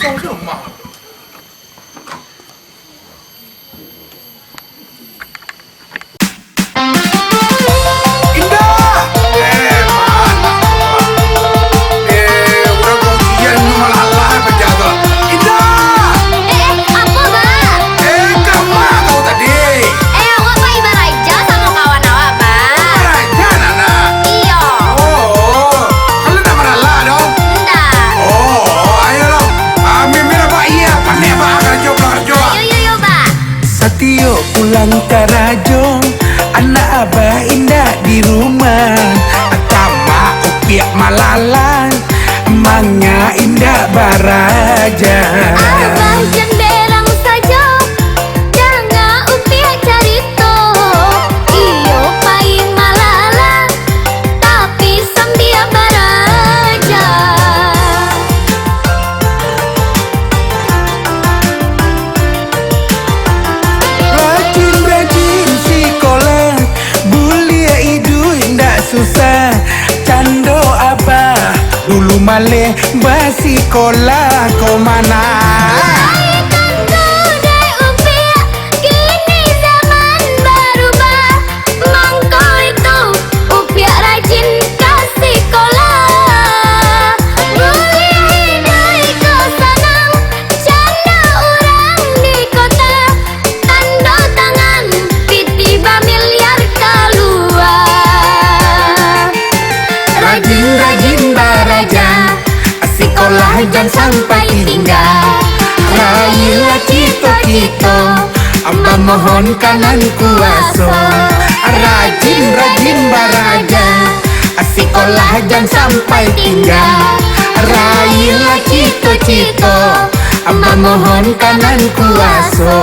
kosong semua. Indah! Mana? Udah kau ujian malah lah penjaga. Indah! Apa Bang? Kamu kau tadi. Awak Pak Ibar aja sama kawan awak Bang. Raja Nana. Iya. Oh, kalau tak malah dong. Entar. Oh, ayo dong. Mimpin apa iya? Pandai apa kerja kerja. Yo Bang. Satio pulang ke Rajong, anak abah indah di rumah. Tama upiak malalan, emangnya indah baraja. Abah jenderang saja, jangan upiak carito. Iyo paling malala, tapi sam dia baraja. Rajin-rajin sekolah, bulia idu indah susah. Cando abah dulu maleh basikolah kau mana? Rajin-rajin baraja, sekolah jangan sampai tinggal. Raihlah cito-cito, amba mohon kanan kuasa. Rajin-rajin baraja, sekolah jangan sampai tinggal. Raihlah cito-cito, amba mohon kanan kuasa.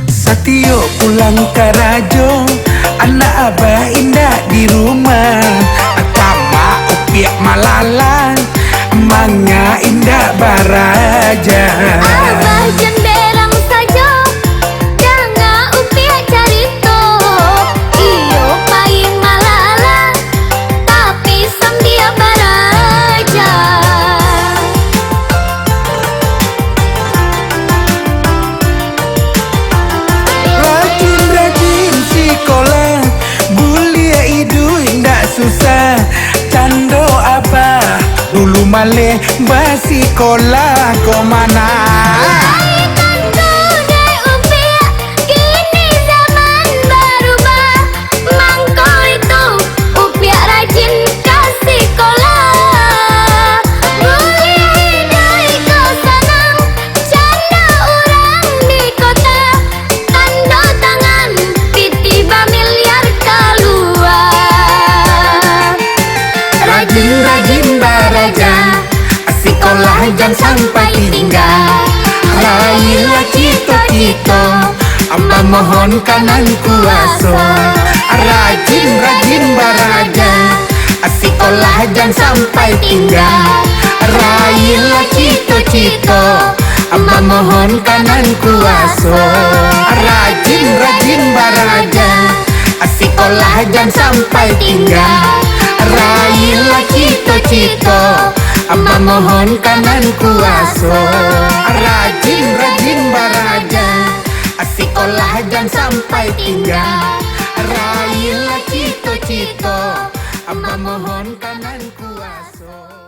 Satio pulang ke Rajong, anak abah indah di rumah. Tama upiak malalan, emangnya indah baraja. Abah jenderang saja, jangan upiak carito. Iyo paling malala, tapi sam dia baraja. Rajin-rajin sekolah, bulia idu indah susah. Cando abah dulu maleh basikolah kau mana? Rajin-rajin baraja, sekolah jangan sampai tinggal. Raihlah cito-cito, amba mohon kanan kuasa. Rajin-rajin baraja, sekolah jangan sampai tinggal. Raihlah cito-cito, amba mohon kanan kuasa. Rajin-rajin baraja, sekolah jangan sampai tinggal. Raihlah cito-cito, amba mohon kanan kuasa. Rajin-rajin baraja, sekolah jangan sampai tinggal. Raihlah cito-cito, amba mohon kanan kuasa.